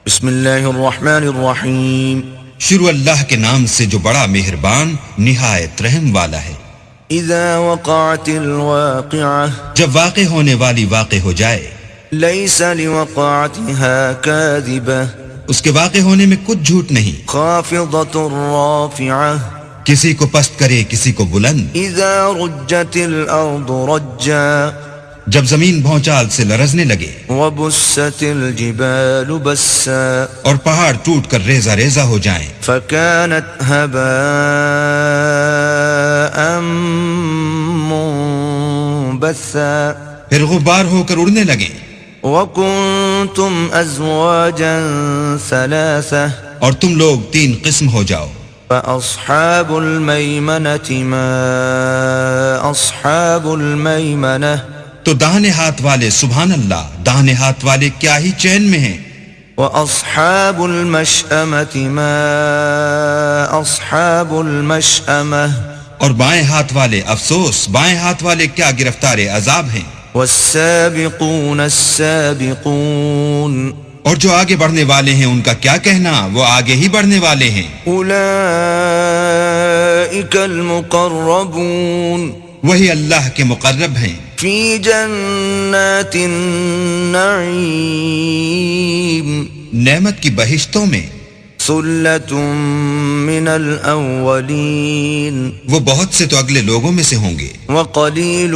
بسم اللہ الرحمن الرحیم. شروع اللہ کے نام سے جو بڑا مہربان نہایت رحم والا ہے. اذا وقعت الواقعہ جب واقع ہونے والی واقع ہو جائے. لیس لوقعتها کاذبہ اس کے واقع ہونے میں کچھ جھوٹ نہیں. خافضۃ رافعہ کسی کو پست کرے کسی کو بلند. اذا رجت الارض رجا جب زمین بھونچال سے لرزنے لگے. وبست الجبال بسا اور پہاڑ ٹوٹ کر ریزہ ریزہ ہو جائیں. فكانت هباء منبثا پھر غبار ہو کر اڑنے لگیں. وكنتم ازواجا ثلاثة اور تم لوگ 3 قسم ہو جاؤ. فاصحاب الميمنة ما اصحاب الميمنة تو داہنے ہاتھ والے سبحان اللہ داہنے ہاتھ والے کیا ہی چین میں ہیں. واصحاب المشأمة ما اصحاب المشأمة اور بائیں ہاتھ والے افسوس بائیں ہاتھ والے کیا گرفتار عذاب ہیں. والسابقون السابقون اور جو آگے بڑھنے والے ہیں ان کا کیا کہنا وہ آگے ہی بڑھنے والے ہیں. اولئک المقربون وہی اللہ کے مقرب ہیں. فی جنات النعیم نعمت کی بہشتوں میں. ثلۃ من الاولین وہ بہت سے تو اگلے لوگوں میں سے ہوں گے. وقلیل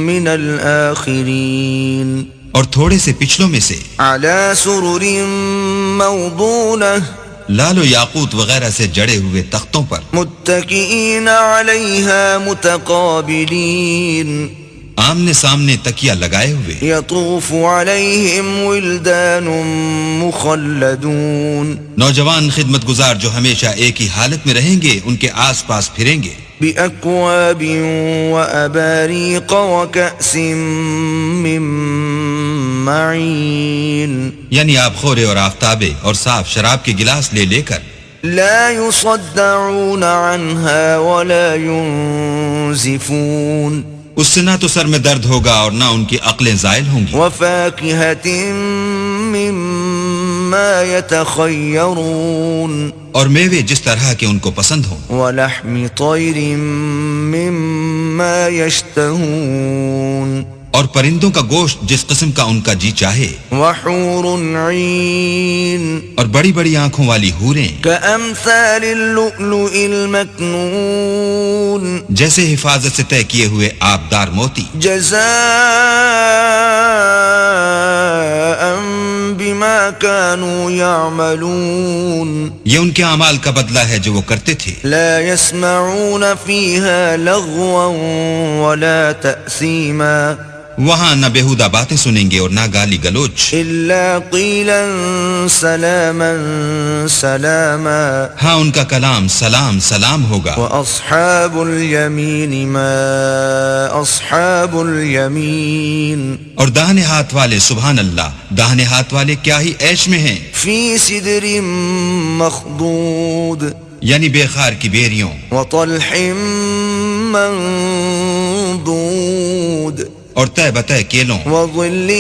من الاخرین اور تھوڑے سے پچھلوں میں سے. علی سرر موضونہ لال و یاقوت وغیرہ سے جڑے ہوئے تختوں پر. متکئین علیہا متقابلین آمنے سامنے تکیہ لگائے ہوئے. یطوف علیہم ولدان مخلدون نوجوان خدمت گزار جو ہمیشہ ایک ہی حالت میں رہیں گے ان کے آس پاس پھریں گے. بأکواب وأباریق وکأس من معین یعنی آب خورے اور آفتابے اور صاف شراب کے گلاس لے لے کر. لا يصدعون عنها ولا ينزفون اس سے نہ تو سر میں درد ہوگا اور نہ ان کی عقلیں زائل ہوں گی. وفاکہۃ مما یتخیرون اور میوے جس طرح کے ان کو پسند ہوں. ولحم طیر مما یشتہون اور پرندوں کا گوشت جس قسم کا ان کا جی چاہے. وحور عین اور بڑی بڑی آنکھوں والی حوریں کامثال اللؤلؤ المکنون جیسے حفاظت سے طے کیے ہوئے آبدار موتی. جزاء بما كانوا يعملون یہ ان کے اعمال کا بدلہ ہے جو وہ کرتے تھے. لا يسمعون فيها لغوا ولا تأثيما وہاں نہ بےہودہ باتیں سنیں گے اور نہ گالی گلوچ. إلا قيلا سلاما سلاما ہاں ان کا کلام سلام سلام ہوگا. وأصحاب اليمين ما أصحاب اليمين اور داہنے ہاتھ والے سبحان اللہ داہنے ہاتھ والے کیا ہی عیش میں ہیں. في سدر مخضود یعنی بے خار کی بیریوں. وطلح منضود اور تہ بتہ کیلوں. وظل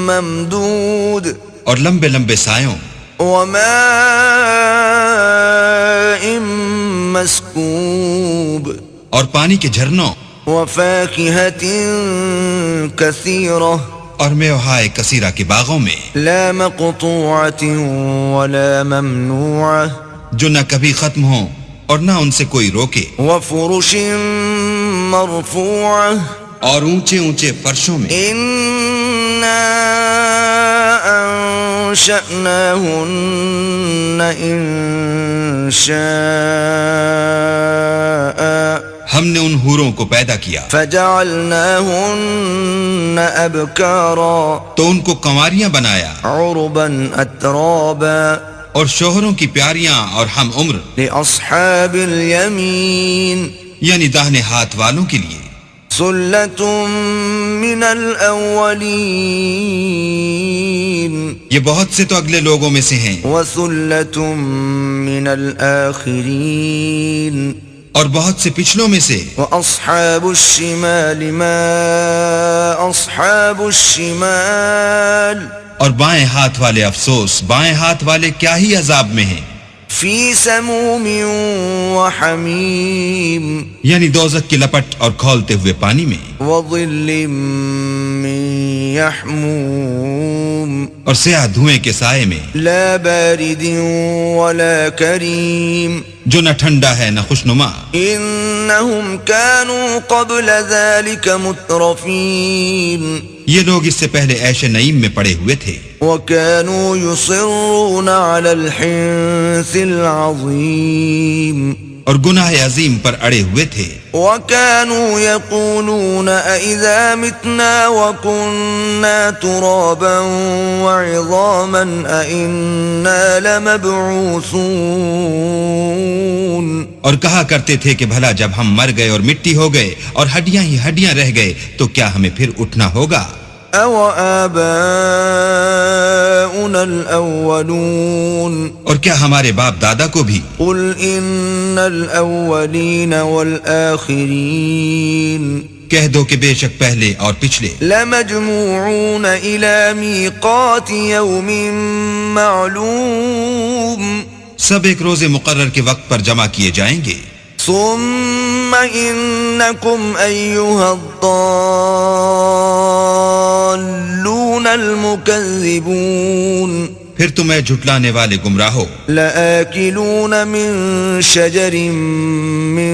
ممدود اور لمبے لمبے سایوں. وماء مسکوب اور پانی کے جھرنوں. وفاکہۃ کثیرہ اور میوہائے کثیرہ کے باغوں میں. لا مقطوعۃ ولا ممنوعہ جو نہ کبھی ختم ہوں اور نہ ان سے کوئی روکے. وفرش مرفوعہ اور اونچے اونچے فرشوں میں. انا انشأناہن انشاء ہم نے ان حوروں کو پیدا کیا. فجعلناہن ابکارا تو ان کو کنواریاں بنایا. عربا اترابا اور شوہروں کی پیاریاں اور ہم عمر. لأصحاب الیمین یعنی داہنے ہاتھ والوں کے لیے. ثلۃ من الاولین یہ بہت سے تو اگلے لوگوں میں سے ہیں. وثلۃ من الاخرین اور بہت سے پچھلوں میں سے. وَأَصْحَابُ الشِّمَالِ مَا أَصْحَابُ الشِّمَالِ اور بائیں ہاتھ والے افسوس، بائیں ہاتھ والے کیا ہی عذاب میں ہیں، فی سموم وحمیم یعنی دوزخ کی لپٹ اور کھولتے ہوئے پانی میں، وظل من یحموم اور سیاہ دھوئیں کے سائے میں، لا بارد ولا کریم جو نہ ٹھنڈا ہے نہ خوشنما۔ انہم كانوا قبل ذلك مترفین یہ لوگ اس سے پہلے عیش نعیم میں پڑے ہوئے تھے، وكانوا يصرون على الحنث العظیم اور گناہ عظیم پر اڑے ہوئے تھے، وكانوا يقولون أإذا متنا وكنا ترابا وعظاما أإنا لمبعوثون اور کہا کرتے تھے کہ بھلا جب ہم مر گئے اور مٹی ہو گئے اور ہڈیاں ہی ہڈیاں رہ گئے تو کیا ہمیں پھر اٹھنا ہوگا؟ أو آباؤنا الأولون اور کیا ہمارے باپ دادا کو بھی؟ قل إن الأولين والآخرين کہہ دو کہ بے شک پہلے اور پچھلے لمجموعون إلى ميقات يوم معلوم سب ایک روز مقرر کے وقت پر جمع کیے جائیں گے، ثم إنكم أيها الضالون المكذبون پھر تمہیں جھٹلانے والے گمراہو لآكلون من شجر من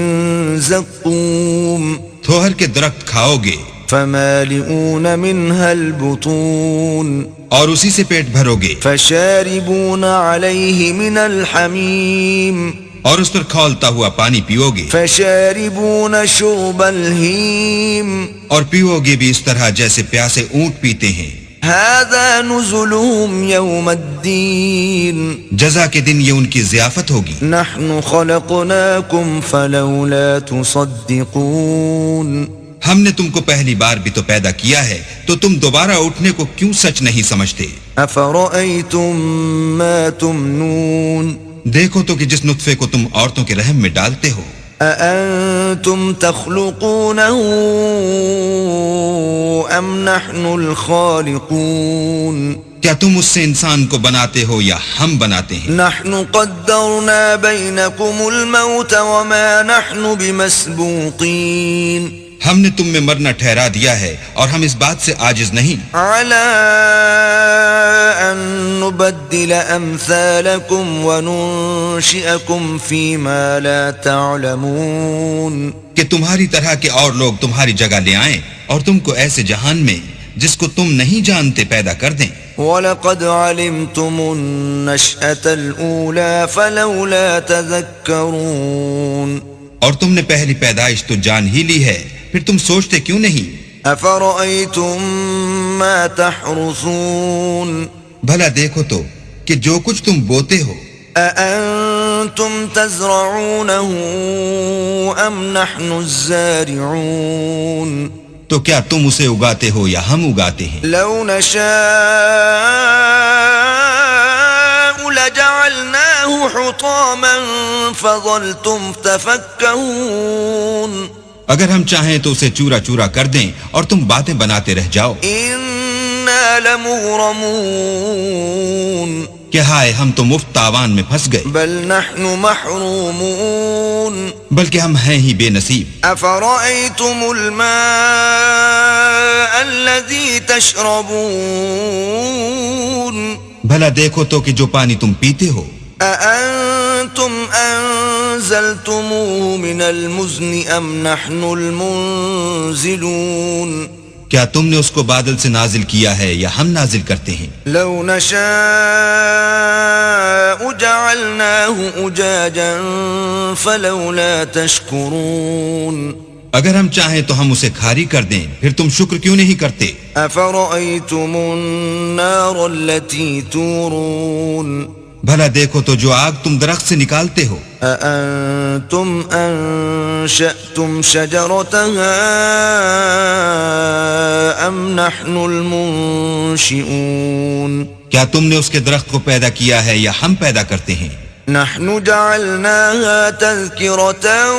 زقوم تھوہر کے درخت کھاؤ گے فمالئون منها البطون اور اسی سے پیٹ بھرو گے، فشاربون عليه من الحميم اور اس پر کھولتا ہوا پانی پیو گے، فشاربون شرب الهيم اور پیو گے بھی اس طرح جیسے پیاسے اونٹ پیتے ہیں۔ هذا نزلهم يوم الدين جزا کے دن یہ ان کی ضیافت ہوگی۔ نحن خلقناكم فلولا تصدقون ہم نے تم کو پہلی بار بھی تو پیدا کیا ہے تو تم دوبارہ اٹھنے کو کیوں سچ نہیں سمجھتے؟ افرأيتم ما تمنون دیکھو تو کہ جس نطفے کو تم عورتوں کے رحم میں ڈالتے ہو، أأنتم تخلقونه أم نحن الخالقون کیا تم اس سے انسان کو بناتے ہو یا ہم بناتے ہیں؟ نحن قدرنا بينكم الموت وما نحن بمسبوقين ہم نے تم میں مرنا ٹھہرا دیا ہے اور ہم اس بات سے عاجز نہیں، على أن نبدل أمثالكم وننشئكم فيما لا تعلمون کہ تمہاری طرح کے اور لوگ تمہاری جگہ لے آئیں اور تم کو ایسے جہان میں جس کو تم نہیں جانتے پیدا کر دیں۔ وَلَقَدْ عَلِمْتُمُ النَّشْأَةَ الْأُولَى فَلَوْلَا تَذَكَّرُونَ اور تم نے پہلی پیدائش تو جان ہی لی ہے، پھر تم سوچتے کیوں نہیں؟ أَفَرَأَيْتُم مَّا تَحْرُثُونَ بھلا دیکھو تو کہ جو کچھ تم بوتے ہو، أَأَنتُمْ تَزْرَعُونَهُ أَمْ نَحْنُ الزَّارِعُونَ تو کیا تم اسے اگاتے ہو یا ہم اگاتے ہیں؟ لَوْ نَشَاءُ لَجَعَلْنَاهُ حُطَامًا فَظَلْتُمْ تَفَكَّهُونَ اگر ہم چاہیں تو اسے چورا چورا کر دیں اور تم باتیں بناتے رہ جاؤ۔ إِنَّا لَمُغْرَمُونَ کہ ہائے ہم تو مفت تاوان میں پھنس گئے، بل نحن محرومون بلکہ ہم ہیں ہی بے نصیب۔ أفرأيتم الماء الذي تشربون بھلا دیکھو تو کہ جو پانی تم پیتے ہو، أأنتم أنزلتموه من المزن أم نحن المنزلون کیا تم نے اس کو بادل سے نازل کیا ہے یا ہم نازل کرتے ہیں؟ لو نشاء جعلناه أجاجا فلولا تشكرون اگر ہم چاہیں تو ہم اسے کھاری کر دیں، پھر تم شکر کیوں نہیں کرتے؟ أفرأيتم النار التي تورون بھلا دیکھو تو جو آگ تم درخت سے نکالتے ہو، أأنتم أنشأتم شجرتها أم نحن المنشئون کیا تم نے اس کے درخت کو پیدا کیا ہے یا ہم پیدا کرتے ہیں؟ نحن جعلناها تذكرة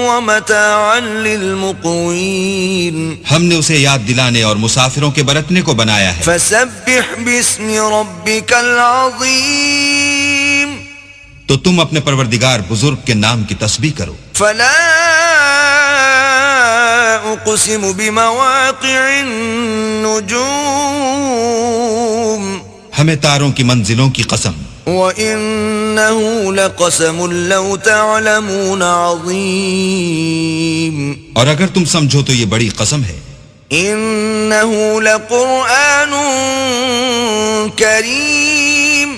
ومتاعا للمقوين ہم نے اسے یاد دلانے اور مسافروں کے برتنے کو بنایا ہے. فسبح باسم ربك العظيم تو تم اپنے پروردگار بزرگ کے نام کی تسبیح کرو. فلا أقسم بمواقع النجوم ہمیں تاروں کی منزلوں کی قسم. وَإِنَّهُ لَقَسَمٌ لَوْ تَعْلَمُونَ عَظِيمٌ اور اگر تم سمجھو تو یہ بڑی قسم ہے. إِنَّهُ لَقُرْآنٌ كَرِيمٌ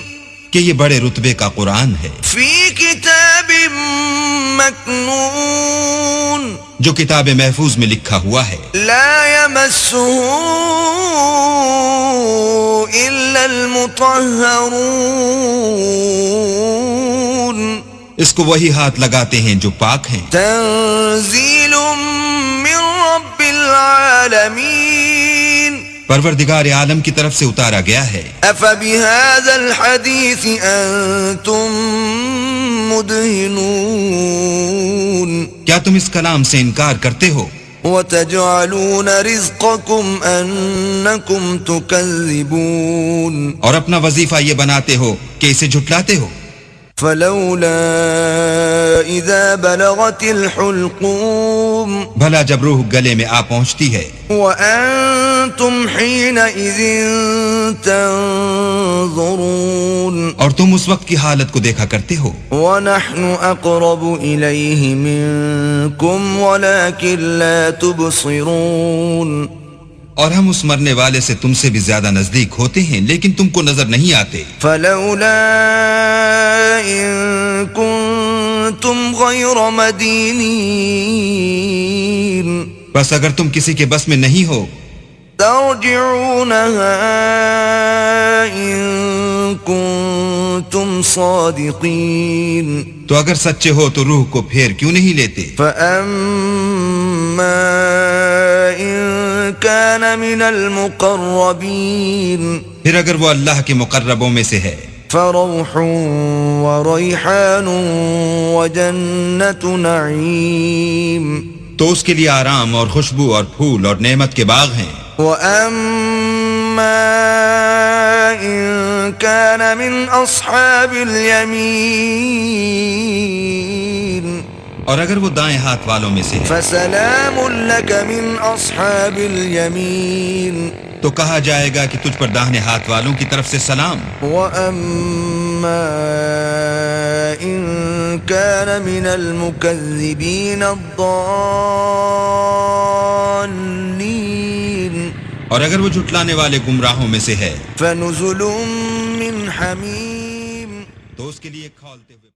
کہ یہ بڑے رتبے کا قرآن ہے. فِي كِتَابٍ مَكْنُونٍ جو کتاب محفوظ میں لکھا ہوا ہے. لا يمسه إلا المطهرون اس کو وہی ہاتھ لگاتے ہیں جو پاک ہیں. تنزيل من رب العالمين پروردگار عالم کی طرف سے اتارا گیا ہے. أفبهذا الحديث أنتم مدهنون کیا تم اس کلام سے انکار کرتے ہو؟ وتجعلون رزقكم أنكم تكذبون اور اپنا وظیفہ یہ بناتے ہو کہ اسے جھٹلاتے ہو. فلولا إذا بلغت الحلقوم بھلا جب روح گلے میں آ پہنچتی ہے وأنتم حينئذ تنظرون اور تم اس وقت کی حالت کو دیکھا کرتے ہو. ونحن أقرب إليه منكم ولكن لا تبصرون اور ہم اس مرنے والے سے تم سے بھی زیادہ نزدیک ہوتے ہیں لیکن تم کو نظر نہیں آتے. فلولا إن كنتم غير مدينين بس اگر تم کسی کے بس میں نہیں ہو ترجعونها إن كنتم صادقين تو اگر سچے ہو تو روح کو پھیر کیوں نہیں لیتے. فأما إن كان من المقربين پھر اگر وہ اللہ کے مقربوں میں سے ہے فروح وريحان وجنة نعيم تو اس کے لیے آرام اور خوشبو اور پھول اور نعمت کے باغ ہیں. وأما إن كان من أصحاب اليمين اور اگر وہ دائیں ہاتھ والوں میں سے ہے فسلام لك من أصحاب اليمين تو کہا جائے گا کہ تجھ پر داہنے ہاتھ والوں کی طرف سے سلام. وأما إن كان من المكذبين الضالين اور اگر وہ جھٹلانے والے گمراہوں میں سے ہے فنزل من حمیم تو اس کے لیے کھولتے ہوئے